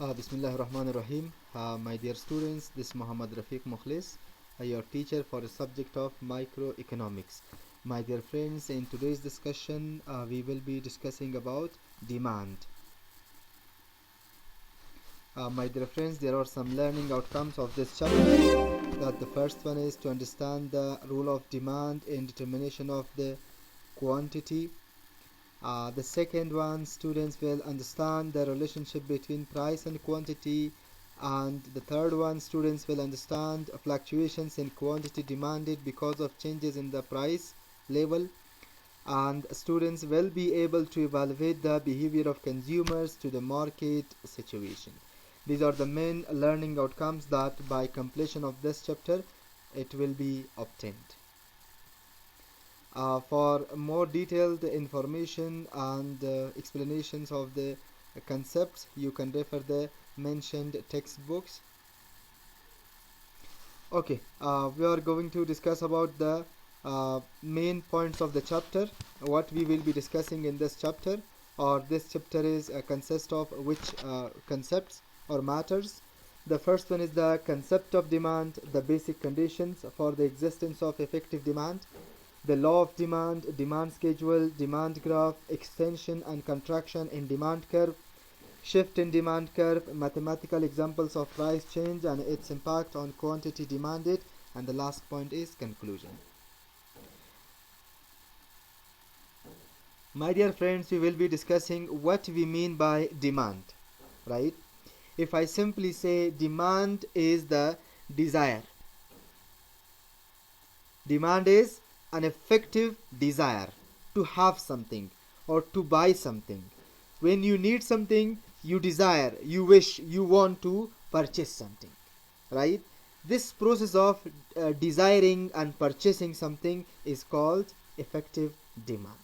Bismillah ar-Rahman ar-Rahim. My dear students, this is Muhammad Rafiq Mukhlis, your teacher for the subject of microeconomics. My dear friends, in today's discussion, we will be discussing about demand. My dear friends, there are some learning outcomes of this chapter. The first one is to understand the rule of demand in determination of the quantity. The second one, students will understand the relationship between price and quantity. And the third one, students will understand fluctuations in quantity demanded because of changes in the price level. And students will be able to evaluate the behavior of consumers to the market situation. These are the main learning outcomes that by completion of this chapter it will be obtained. For more detailed information and explanations of the concepts, you can refer the mentioned textbooks. Okay, we are going to discuss about the main points of the chapter. What we will be discussing in this chapter, or this chapter is consists of which concepts or matters. The first one is the concept of demand, the basic conditions for the existence of effective demand, the law of demand, demand schedule, demand graph, extension and contraction in demand curve, shift in demand curve, mathematical examples of price change and its impact on quantity demanded, and the last point is conclusion. My dear friends, we will be discussing what we mean by demand, right? If I simply say demand is the desire, demand is an effective desire to have something or to buy something. When you need something, you desire, you wish, you want to purchase something, right? This process of desiring and purchasing something is called effective demand,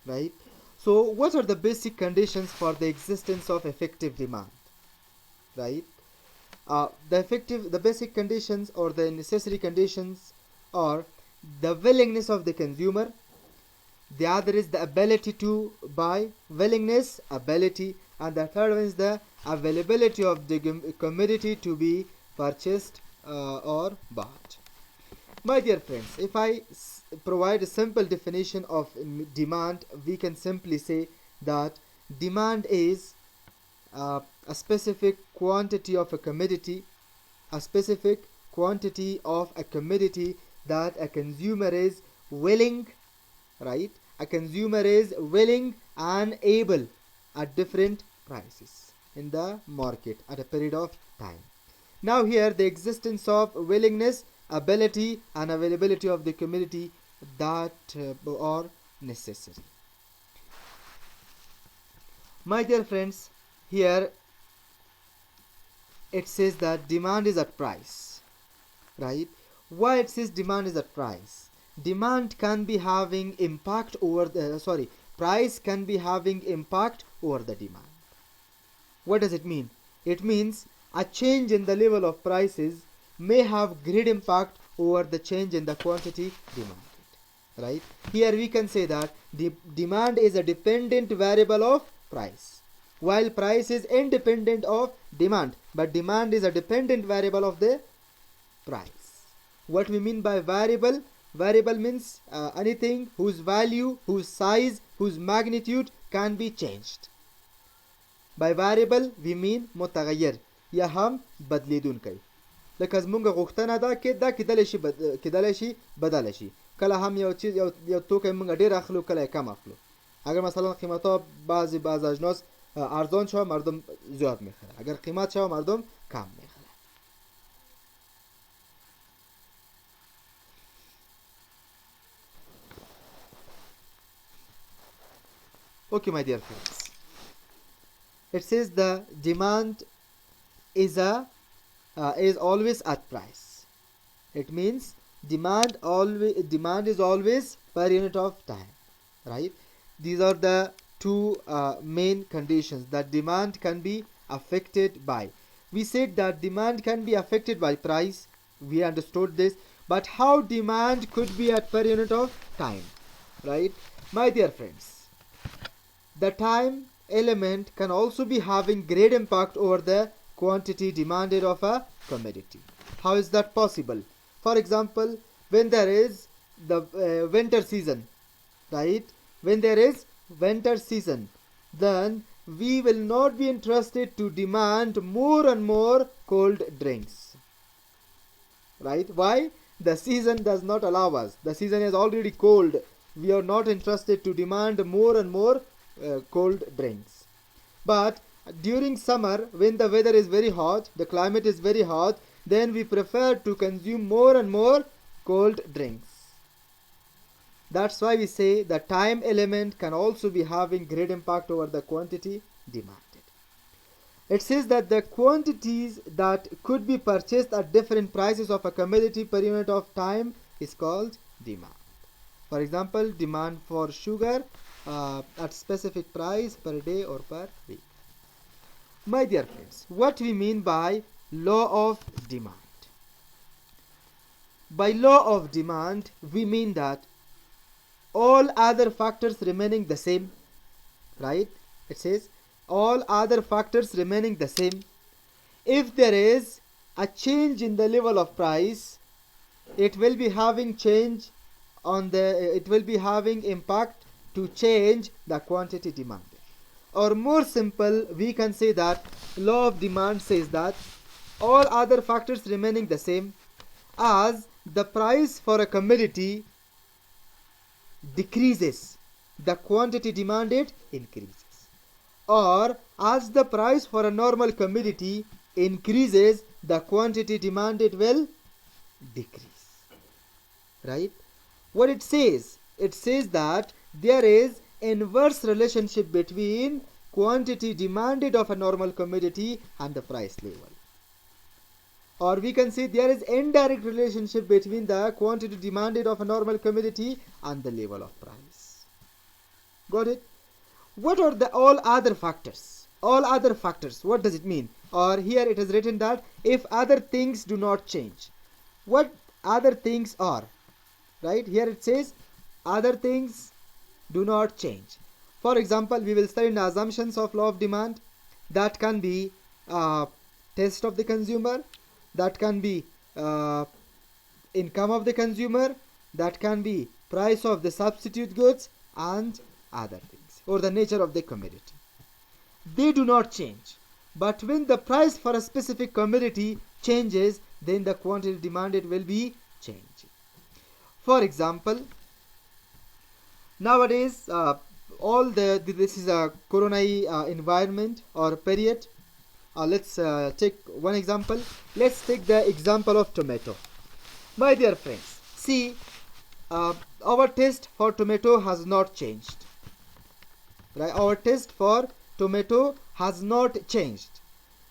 right? So what are the basic conditions for the existence of effective demand, right? The basic conditions or the necessary conditions are the willingness of the consumer. The other is the ability to buy, willingness, ability, and the third one is the availability of the commodity to be purchased or bought. My dear friends, if I provide a simple definition of demand, we can simply say that demand is a specific quantity of a commodity, a specific quantity of a commodity that a consumer is willing, right? A consumer is willing and able at different prices in the market at a period of time. Now here the existence of willingness, ability and availability of the commodity that are necessary. My dear friends, here it says that demand is at price, right? Why it says demand is at price? Demand can be having impact over the price can be having impact over the demand. What does it mean? It means a change in the level of prices may have great impact over the change in the quantity demanded, right? Here we can say that the demand is a dependent variable of price, while price is independent of demand, but demand is a dependent variable of the price. What we mean by variable? Variable means anything whose value, whose size, whose magnitude can be changed. By variable we mean متغیر یا هم بدلیدون کوي. لکه زمونږ غوښتنه دا کې دا کېدلی شي بدله شي. کله هم یو چیز یو توکی مونږ ډیر اخلو، کله کم اخلو. اگر مثلا قیمتا بعض اجناس ارزان شوه مردم زیاد میخره، اگر قیمت شوه مردم کم میخره. Okay, my dear friends, it says the demand is always at price. It means demand is always per unit of time, right? These are the two main conditions that demand can be affected by. We said that demand can be affected by price. We understood this, but how demand could be at per unit of time, right? My dear friends, the time element can also be having great impact over the quantity demanded of a commodity. How is that possible? For example, when there is the winter season, right? When there is winter season, then we will not be interested to demand more and more cold drinks, right? Why? The season does not allow us. The season is already cold. We are not interested to demand more and more cold drinks. But during summer, when the weather is very hot, the climate is very hot, then we prefer to consume more and more cold drinks. That's why we say the time element can also be having great impact over the quantity demanded. It says that the quantities that could be purchased at different prices of a commodity per unit of time is called demand. For example, demand for sugar at specific price per day or per week. My dear friends, what we mean by law of demand? By law of demand, we mean that all other factors remaining the same, right? It says all other factors remaining the same. If there is a change in the level of price, it will be having change on the, it will be having impact to change the quantity demanded. Or more simple, we can say that law of demand says that all other factors remaining the same, as the price for a commodity decreases, the quantity demanded increases. Or as the price for a normal commodity increases, the quantity demanded will decrease. Right? What it says that there is inverse relationship between quantity demanded of a normal commodity and the price level. Or we can say there is indirect relationship between the quantity demanded of a normal commodity and the level of price. Got it? What are the all other factors? All other factors, what does it mean? Or here it is written that if other things do not change. What other things are? Right? Here it says other things do not change. For example, we will study the assumptions of law of demand. That can be taste of the consumer. That can be income of the consumer. That can be price of the substitute goods and other things, or the nature of the commodity. They do not change. But when the price for a specific commodity changes, then the quantity demanded will be changing. For example, nowadays this is a corona environment or period. Let's take one example. Let's take the example of tomato. My dear friends, see, our taste for tomato has not changed. Right? Our taste for tomato has not changed.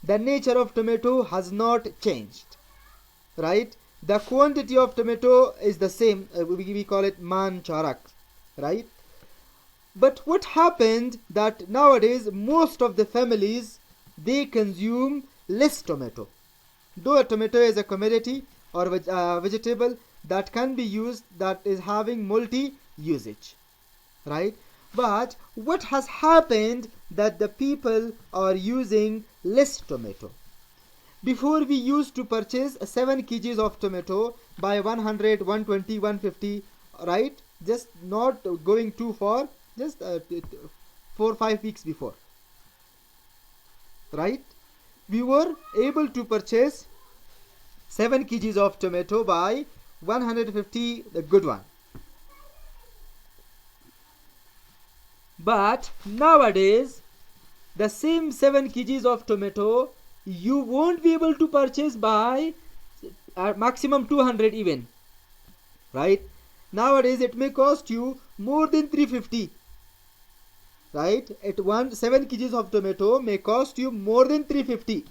The nature of tomato has not changed. Right? The quantity of tomato is the same. We call it man charak. Right? But what happened that nowadays most of the families, they consume less tomato. Though a tomato is a commodity or vegetable that can be used, that is having multi-usage, right? But what has happened that the people are using less tomato. Before we used to purchase 7 kgs of tomato by 100, 120, 150, right? Just not going too far, just 4-5 weeks before. Right? We were able to purchase 7 kgs of tomato by 150, the good one. But nowadays, the same 7 kgs of tomato you won't be able to purchase by maximum 200 even. Right? Nowadays it may cost you more than 350. Right? At 7 kgs of tomato may cost you more than 350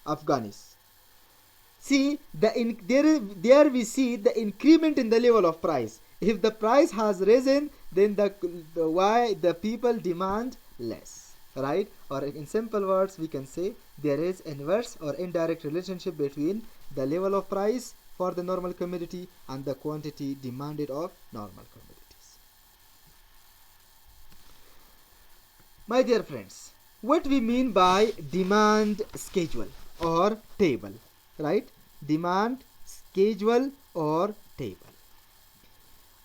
Afghanis. See, there we see the increment in the level of price. If the price has risen, then why the people demand less, right? Or in simple words, we can say there is inverse or indirect relationship between the level of price for the normal commodity and the quantity demanded of normal commodities. My dear friends, what we mean by demand schedule or table, right? Demand schedule or table.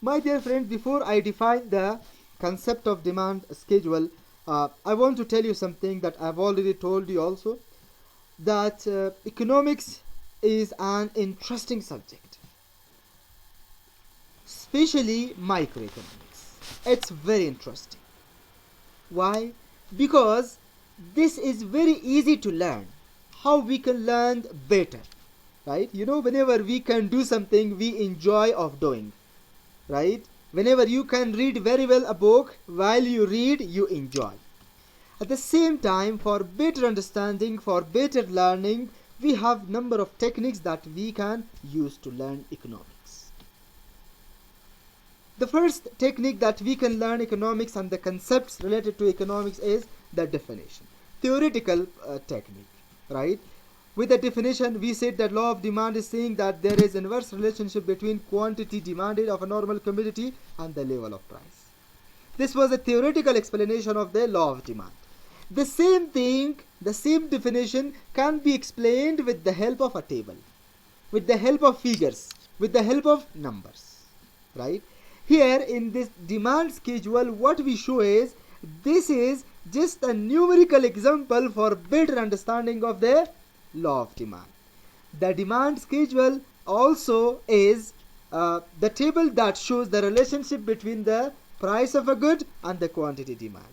My dear friend, before I define the concept of demand schedule, I want to tell you something that I've already told you also, that economics is an interesting subject, especially microeconomics. It's very interesting. Why? Because this is very easy to learn. How we can learn better, right? Whenever we can do something we enjoy of doing, right? Whenever you can read very well a book, while you read you enjoy. At the same time, for better understanding, for better learning, we have number of techniques that we can use to learn economics. The first technique that we can learn economics and the concepts related to economics is the definition. Theoretical technique, right? With the definition, we said that law of demand is saying that there is inverse relationship between quantity demanded of a normal commodity and the level of price. This was a theoretical explanation of the law of demand. The same thing, the same definition can be explained with the help of a table, with the help of figures, with the help of numbers, right? Here in this demand schedule, what we show is, this is just a numerical example for better understanding of the law of demand. The demand schedule also is the table that shows the relationship between the price of a good and the quantity demanded,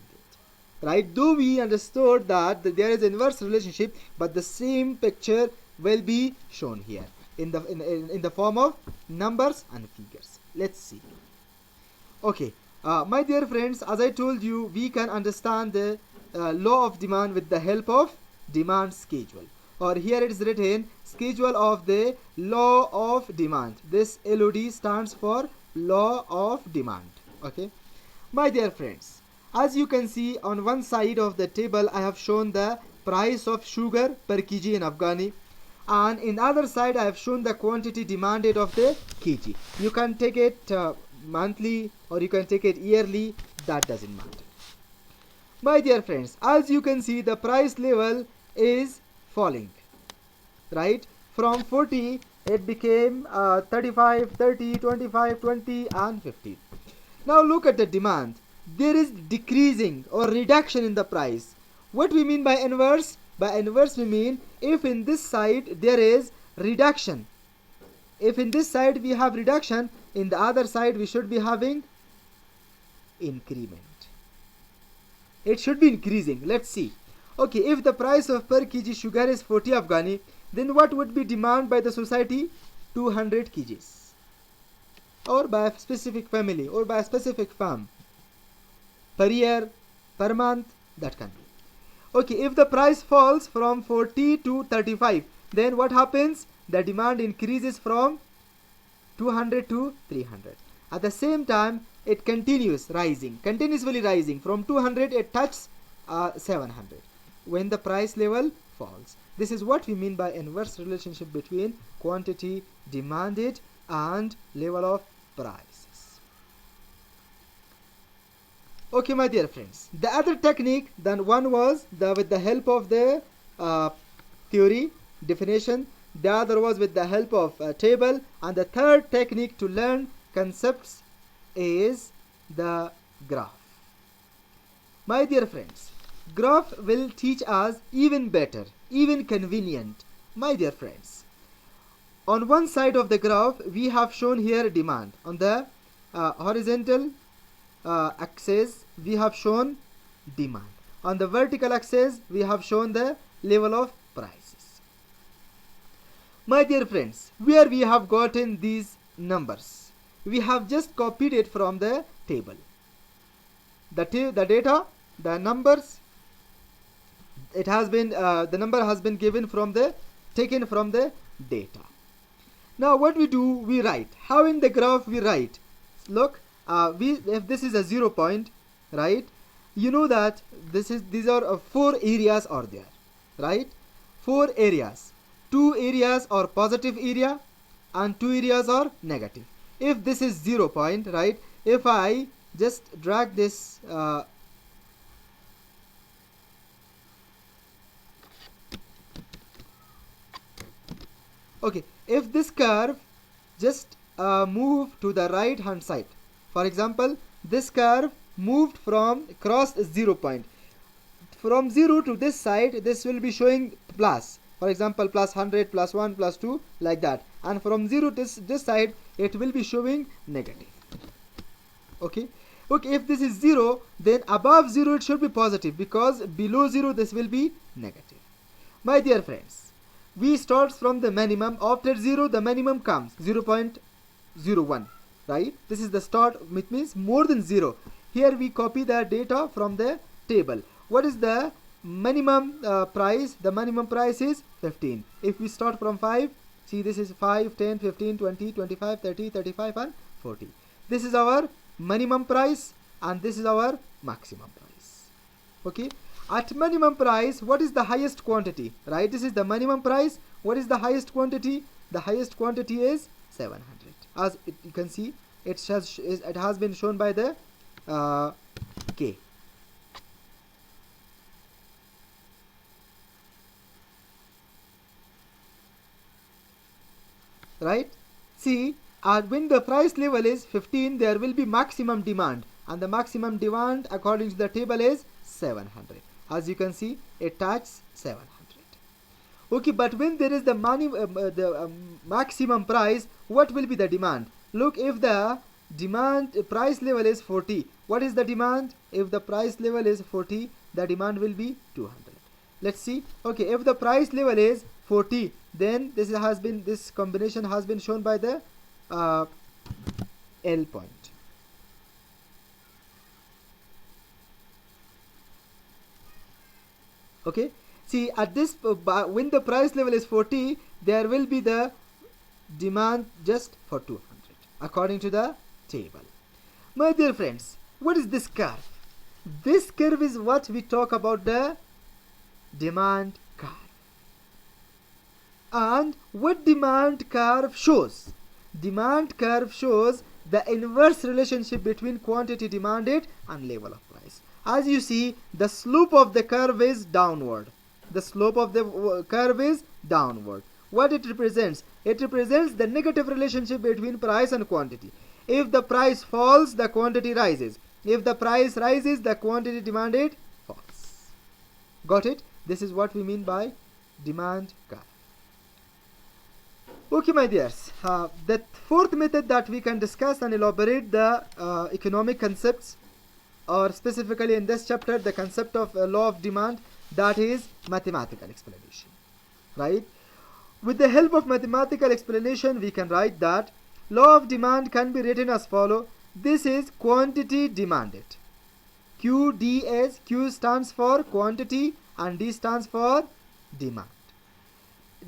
right? Though we understood that there is inverse relationship, but the same picture will be shown here in the form of numbers and figures. Let's see. Okay, my dear friends, as I told you, we can understand the law of demand with the help of demand schedule, or here it is written schedule of the law of demand. This LOD stands for law of demand. Okay, my dear friends, as you can see on one side of the table I have shown the price of sugar per kg in Afghani, and in the other side I have shown the quantity demanded of the kg. You can take it monthly or you can take it yearly, that doesn't matter. My dear friends, as you can see, the price level is falling, right? From 40 it became 35, 30, 25, 20 and 50. Now look at the demand. There is decreasing or reduction in the price. What we mean by inverse? By inverse we mean if in this side there is reduction, if in this side we have reduction, in the other side we should be having increment. It should be increasing. Let's see. Okay, if the price of per kg sugar is 40 Afghani, then what would be demand by the society? 200 kgs, or by a specific family or by a specific farm, per year, per month, that can be. Okay, if the price falls from 40 to 35, then what happens? The demand increases from 200 to 300. At the same time, it continues rising, continuously rising. From 200 it touches 700 when the price level falls. This is what we mean by inverse relationship between quantity demanded and level of prices. Okay, my dear friends, the other technique, then one was with the help of the theory definition, the other was with the help of a table, and the third technique to learn concepts is the graph. My dear friends, graph will teach us even better, even convenient. My dear friends, on one side of the graph we have shown here demand. On the horizontal axis we have shown demand. On the vertical axis we have shown the level of prices. My dear friends, where we have gotten these numbers? We have just copied it from the table. The data, the numbers, it has been the number has been given from the taken from the data. Now what we do, we write. How in the graph we write? Look, if this is a 0 point, right? You know that these are 4 areas are there, right? 4 areas. 2 areas are positive area and 2 areas are negative. If this is 0 point, right? If I just drag this Okay, if this curve just move to the right hand side, for example, this curve moved from crossed 0 point. From 0 to this side, this will be showing plus. For example, plus 100, plus 1, plus 2, like that. And from 0 to this side, it will be showing negative. Okay. Okay, if this is 0, then above 0 it should be positive, because below 0 this will be negative. My dear friends, we start from the minimum. After 0, the minimum comes 0.01, right? This is the start, which means more than 0. Here we copy the data from the table. What is the minimum price? The minimum price is 15. If we start from 5, see, this is 5, 10, 15, 20, 25, 30, 35 and 40. This is our minimum price and this is our maximum price. Okay, at minimum price, what is the highest quantity? Right, this is the minimum price. What is the highest quantity? The highest quantity is 700. As you can see, it has been shown by the K. Right, see, when the price level is 15, there will be maximum demand, and the maximum demand according to the table is 700. As you can see, it touches 700. Okay, but when there is the maximum price, what will be the demand? Look, if the price level is 40, what is the demand? If the price level is 40, the demand will be 200. Let's see. Okay, if the price level is 40, then this combination has been shown by the L point. Okay, see, at this when the price level is 40, there will be the demand just for 200 according to the table. My dear friends, what is this curve? This curve is what we talk about, the demand curve. And what demand curve shows? Demand curve shows the inverse relationship between quantity demanded and level of price. As you see, the slope of the curve is downward. The slope of the curve is downward. What it represents? It represents the negative relationship between price and quantity. If the price falls, the quantity rises. If the price rises, the quantity demanded falls. Got it? This is what we mean by demand curve. Okay, my dears, the fourth method that we can discuss and elaborate the economic concepts, or specifically in this chapter, the concept of law of demand, that is mathematical explanation, right? With the help of mathematical explanation, we can write that law of demand can be written as follow. This is quantity demanded. QDS, Q stands for quantity and D stands for demand.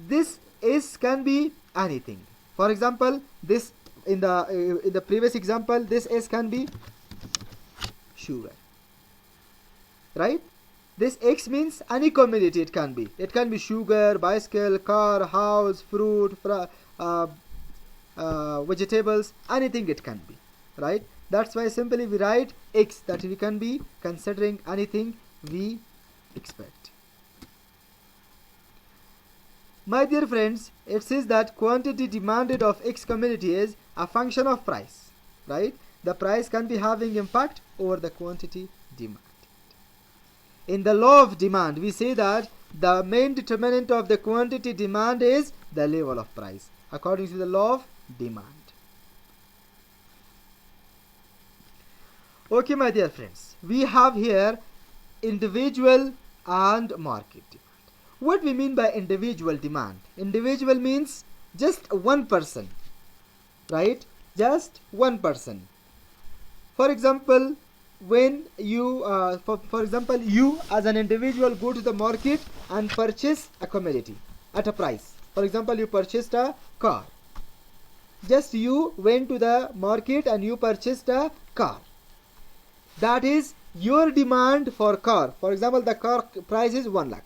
This S can be anything. For example, this in the previous example, this S can be sugar, right? This X means any commodity. It can be sugar, bicycle, car, house, fruit, vegetables, anything it can be, right? That's why simply we write X, that we can be considering anything we expect. My dear friends, it says that quantity demanded of X commodity is a function of price, right? The price can be having impact over the quantity demanded. In the law of demand, we say that the main determinant of the quantity demand is the level of price, according to the law of demand. Okay, my dear friends, we have here individual and market demand. What we mean by individual demand? Individual means just one person, right? Just one person. For example, when you for example, you as an individual go to the market and purchase a commodity at a price. For example, you purchased a car. Just you went to the market and you purchased a car. That is your demand for car. For example, the car price is 1 lakh.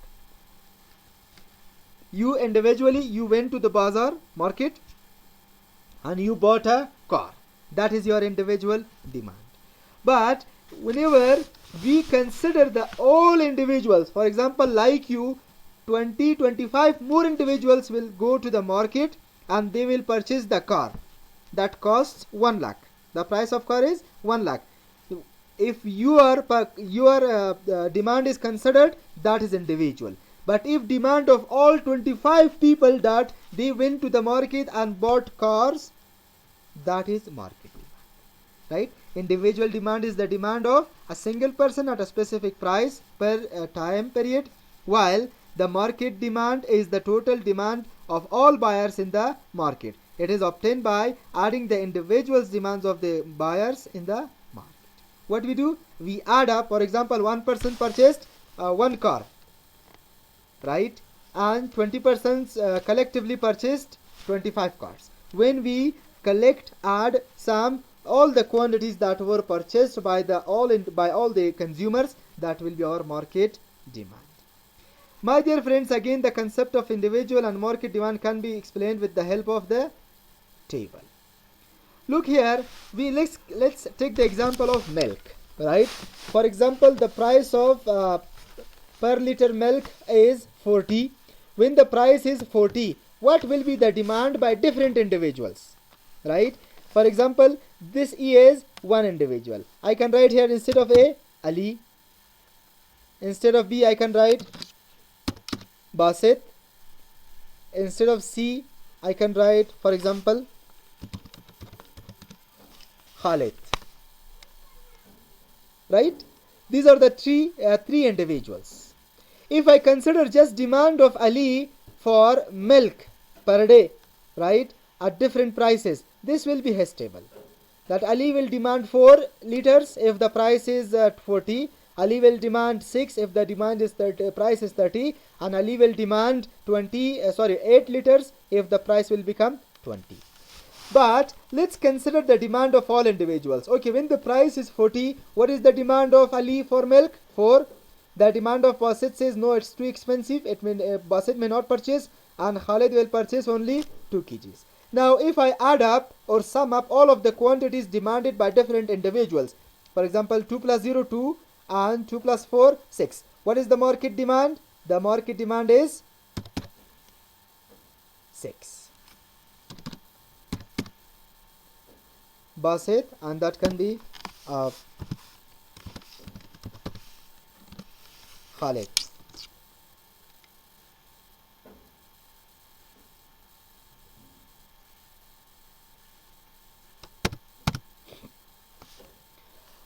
You individually, you went to the bazaar market and you bought a car. That is your individual demand. But whenever we consider the all individuals, for example, like you 25 more individuals will go to the market and they will purchase the car that costs 1 lakh. The price of car is 1 lakh. If your demand is considered, that is individual. But if demand of all 25 people that they went to the market and bought cars, that is market demand, right? Individual demand is the demand of a single person at a specific price per time period, while the market demand is the total demand of all buyers in the market. It is obtained by adding the individual's demands of the buyers in the market. What we do? We add up. For example, one person purchased one car, right? And 20 persons collectively purchased 25 cars. When we collect, add, sum all the quantities that were purchased by all the consumers, that will be our market demand. My dear friends, again the concept of individual and market demand can be explained with the help of the table. Look here, let's take the example of milk, right? For example, the price of per liter milk is 40. When the price is 40, what will be the demand by different individuals, right? For example, this E is one individual. I can write here, instead of A, Ali. Instead of B, I can write Basit. Instead of C, I can write, for example, Khalid. Right? These are the three individuals. If I consider just demand of Ali for milk per day, right, at different prices, this will be Hess table. That Ali will demand 4 liters if the price is at 40. Ali will demand 6 if the demand is 30, price is 30, and Ali will demand 8 liters if the price will become 20. But let's consider the demand of all individuals. Okay, when the price is 40, what is the demand of Ali for milk? 4. The demand of Basit says no, it's too expensive. It means Basit may not purchase, and Khalid will purchase only 2 kgs. Now, if I add up or sum up all of the quantities demanded by different individuals, for example, 2 plus 0, 2, and 2 plus 4, 6. What is the market demand? The market demand is 6. Basit, and that can be Khalid.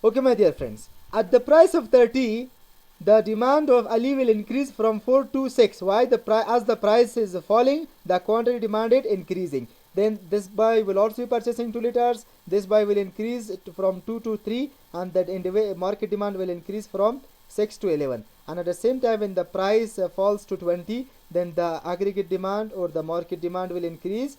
Okay, my dear friends, at the price of 30, the demand of Ali will increase from 4 to 6. Why? As the price is falling, the quantity demanded increasing. Then this boy will also be purchasing 2 liters. This boy will increase from 2 to 3, and that market demand will increase from 6 to 11. And at the same time, when the price falls to 20, then the aggregate demand or the market demand will increase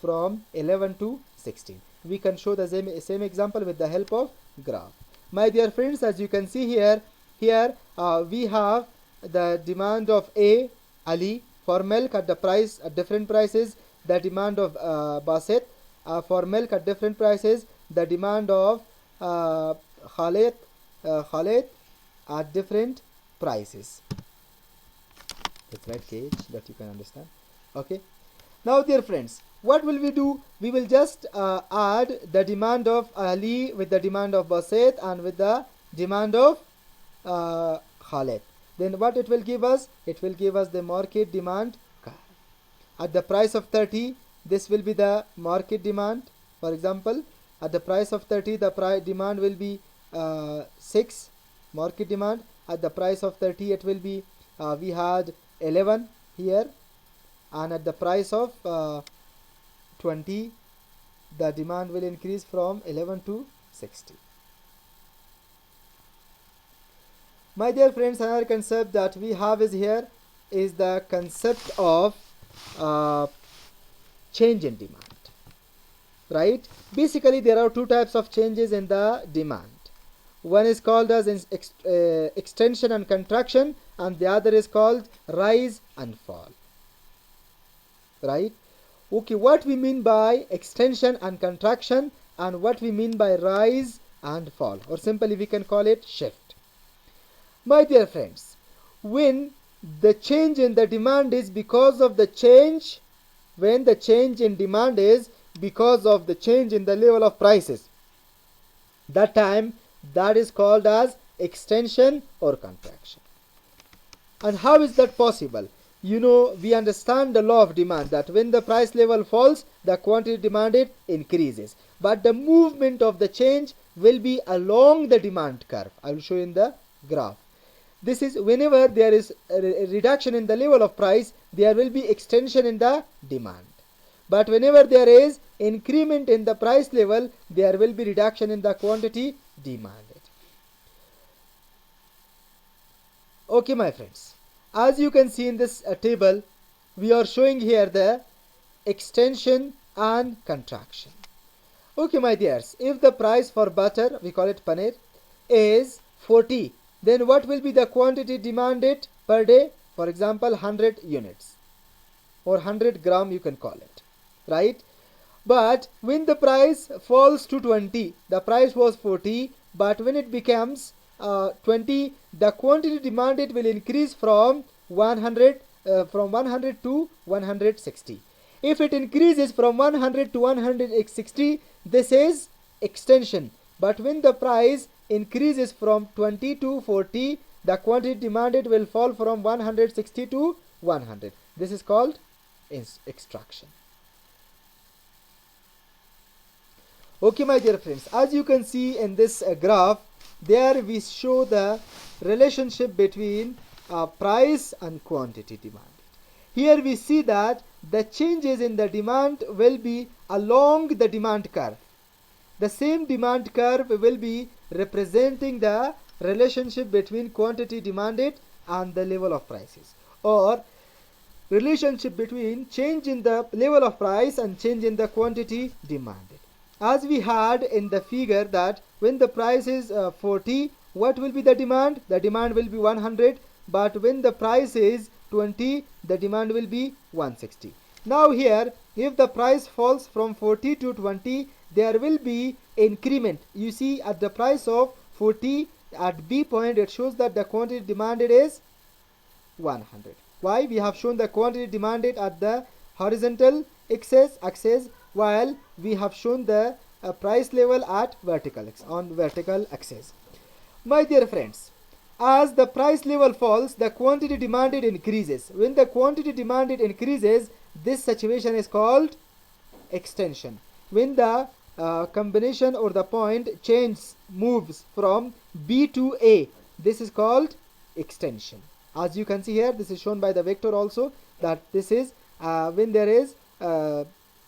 from 11 to 16. We can show the same example with the help of graph. My dear friends, as you can see here we have the demand of A, Ali, for milk at different prices. The demand of Basit for milk at different prices. The demand of Khalid at different prices. Let's write KH that you can understand. Okay. Now, dear friends, what will we do? We will just add the demand of Ali with the demand of Basit and with the demand of Khalid. Then what it will give us? It will give us the market demand. At the price of 30, this will be the market demand. For example, at the price of 30, the demand will be 6 market demand. At the price of 30, it will be we had 11 here, and at the price of 20, the demand will increase from 11 to 60. My dear friends, another concept that we have is the concept of change in demand, right? Basically, there are 2 types of changes in the demand. One is called as extension and contraction, and the other is called rise and fall, right? Okay, what we mean by extension and contraction, and what we mean by rise and fall, or simply we can call it shift. My dear friends, when the change in the demand is because of the change, when the change in demand is because of the change in the level of prices, that time that is called as extension or contraction. And how is that possible? We understand the law of demand, that when the price level falls, the quantity demanded increases, but the movement of the change will be along the demand curve. I will show you in the graph. This is whenever there is a reduction in the level of price, there will be extension in the demand, but whenever there is increment in the price level, there will be reduction in the quantity demanded. Okay, my friends, as you can see in this table, we are showing here the extension and contraction. Okay, my dears, if the price for butter, we call it paneer, is 40, then what will be the quantity demanded per day? For example, 100 units or 100 gram, you can call it, right? But when the price falls to 20, the price was 40, but when it becomes 20, the quantity demanded will increase from 100 to 160. If it increases from 100 to 160, this is extension. But when the price increases from 20 to 40, the quantity demanded will fall from 160 to 100. This is called extraction. Okay, my dear friends, as you can see in this graph, there we show the relationship between price and quantity demanded. Here we see that the changes in the demand will be along the demand curve. The same demand curve will be representing the relationship between quantity demanded and the level of prices, or relationship between change in the level of price and change in the quantity demanded. As we had in the figure, that when the price is 40, what will be the demand? The demand will be 100, but when the price is 20, the demand will be 160. Now here, if the price falls from 40 to 20, there will be increment. You see, at the price of 40, at B point, it shows that the quantity demanded is 100. Why? We have shown the quantity demanded at the horizontal axis, while we have shown the price level at vertical axis. My dear friends, as the price level falls, the quantity demanded increases. When the quantity demanded increases, this situation is called extension. When the combination or the point moves from B to A, this is called extension. As you can see here, this is shown by the vector also, that this is when there is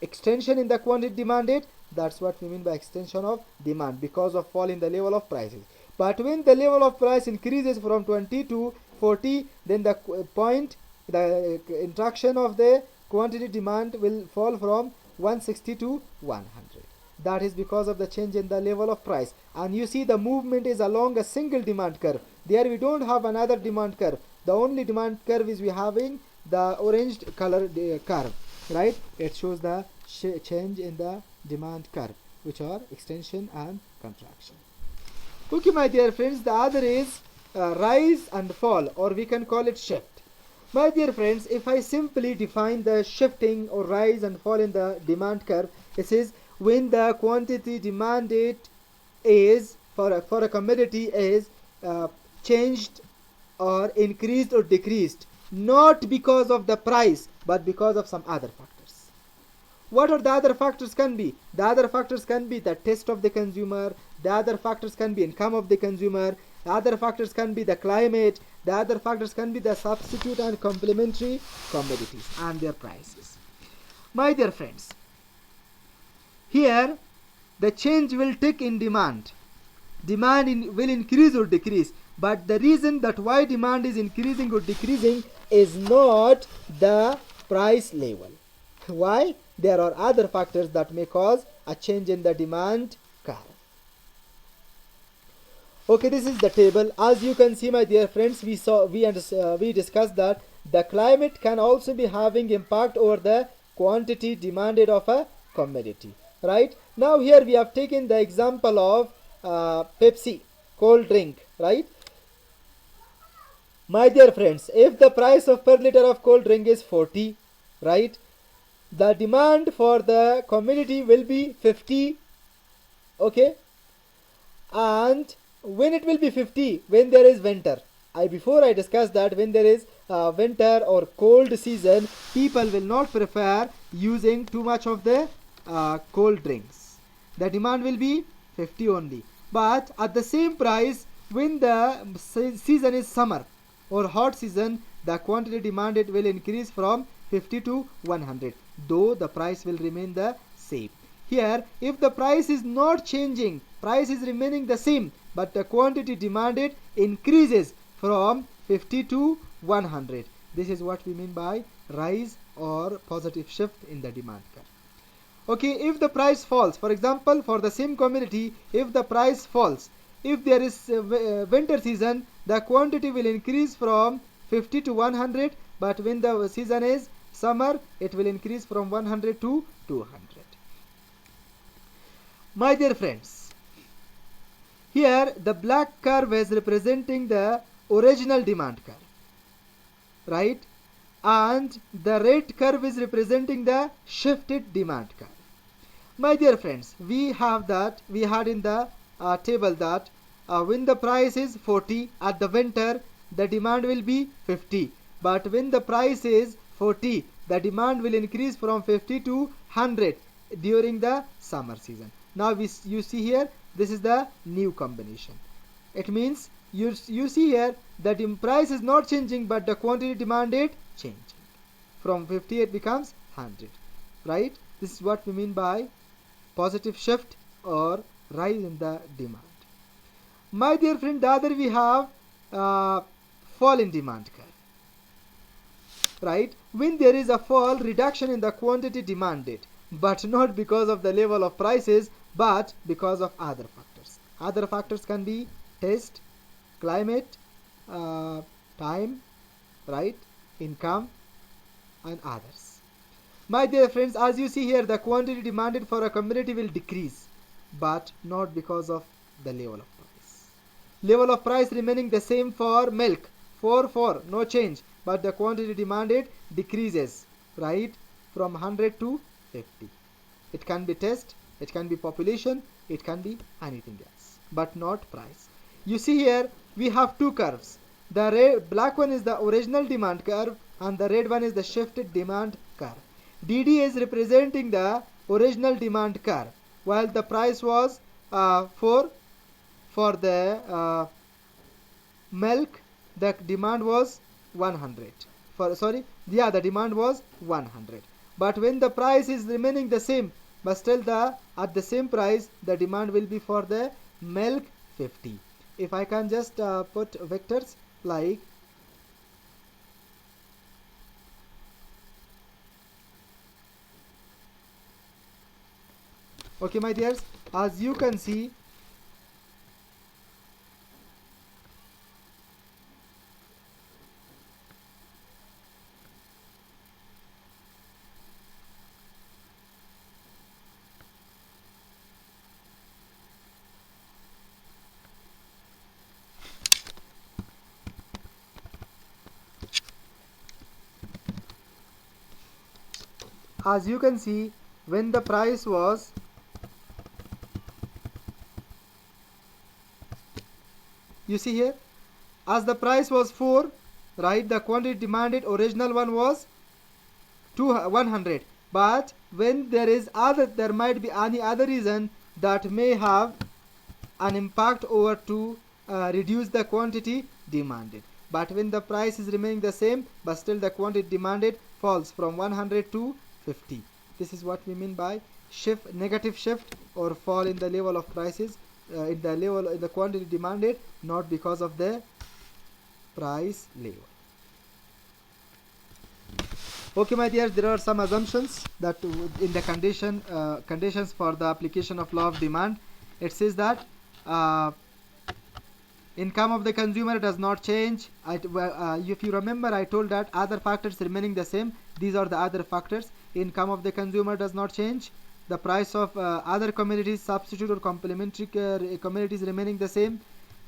extension in the quantity demanded. That's what we mean by extension of demand, because of fall in the level of prices. But when the level of price increases from 20 to 40, then the interaction of the quantity demand will fall from 160 to 100. That is because of the change in the level of price. And you see the movement is along a single demand curve. There we don't have another demand curve. The only demand curve is we having the orange color curve, right? It shows the change in the demand curve, which are extension and contraction. Okay, my dear friends, the other is rise and fall, or we can call it shift. My dear friends, if I simply define the shifting or rise and fall in the demand curve, it is when the quantity demanded is for a commodity is changed or increased or decreased, not because of the price but because of some other factors. What are the other factors can be? The other factors can be the taste of the consumer, the other factors can be income of the consumer, the other factors can be the climate, the other factors can be the substitute and complementary commodities and their prices. My dear friends, here the change will take in demand. Demand will increase or decrease, but the reason that why demand is increasing or decreasing is not the price level. Why? There are other factors that may cause a change in the demand curve. Okay, this is the table. As you can see, my dear friends, we discussed that the climate can also be having impact over the quantity demanded of a commodity. Right? Now here we have taken the example of Pepsi, cold drink. Right? My dear friends, if the price of per liter of cold drink is 40, right, the demand for the commodity will be 50. Okay, and when it will be 50, when there is winter. Before I discussed that when there is winter or cold season, people will not prefer using too much of the cold drinks. The demand will be 50 only. But at the same price, when the season is summer or hot season, the quantity demanded will increase from 50 to 100, though the price will remain the same. Here, if the price is not changing, price is remaining the same, but the quantity demanded increases from 50 to 100. This is what we mean by rise or positive shift in the demand curve. Okay, if the price falls, for example, for the same commodity, if the price falls, if there is winter season, the quantity will increase from 50 to 100, but when the season is summer, it will increase from 100 to 200. My dear friends, here the black curve is representing the original demand curve, right? And the red curve is representing the shifted demand curve. My dear friends, we had in the table that when the price is 40 at the winter, the demand will be 50. But when the price is 40, the demand will increase from 50 to 100 during the summer season. Now you see here, this is the new combination. It means you see here that the price is not changing, but the quantity demanded changing. From 50 it becomes 100, right? This is what we mean by positive shift or rise in the demand. My dear friend, the other we have fall in demand curve, right? When there is a fall, reduction in the quantity demanded, but not because of the level of prices, but because of other factors. Other factors can be taste, climate, time, right, income, and others. My dear friends, as you see here, the quantity demanded for a commodity will decrease, but not because of the level of price. Level of price remaining the same for milk, 4 no change, but the quantity demanded decreases, right, from 100 to 50. It can be taste, it can be population, it can be anything else, but not price. You see here we have two curves. The black one is the original demand curve and the red one is the shifted demand curve. DD is representing the original demand curve, while the price was for the milk, the demand was 100. The demand was 100. But when the price is remaining the same, but still at the same price, the demand will be for the milk 50. If I can just put vectors like okay, my dears, as you can see, when the price was you see here, as the price was 4, right, the quantity demanded original one was 100, but when there might be any other reason that may have an impact over to reduce the quantity demanded. But when the price is remaining the same, but still the quantity demanded falls from 100 to 50. This is what we mean by negative shift or fall in the level of prices, in the quantity demanded, not because of the price level. Okay, my dears, there are some assumptions that in the conditions for the application of law of demand. It says that income of the consumer does not change. If you remember, I told that other factors remaining the same. These are the other factors. Income of the consumer does not change. The price of other commodities, substitute or complementary commodities remaining the same.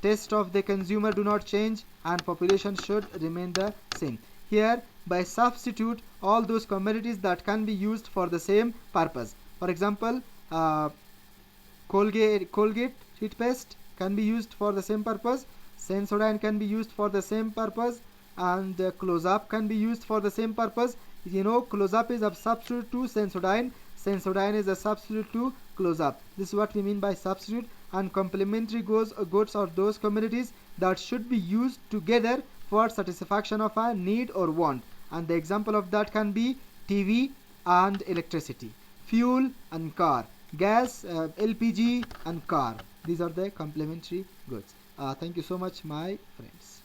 taste of the consumer do not change, and population should remain the same. Here, by substitute all those commodities that can be used for the same purpose. For example, Colgate toothpaste can be used for the same purpose. Sensodyne can be used for the same purpose, and Close-Up can be used for the same purpose. You know, Close-Up is a substitute to Sensodyne. Sensodyne is a substitute to Close-Up. This is what we mean by substitute. And complementary goods are those commodities that should be used together for satisfaction of a need or want. And the example of that can be TV and electricity, fuel and car, gas, LPG and car. These are the complementary goods. Thank you so much, my friends.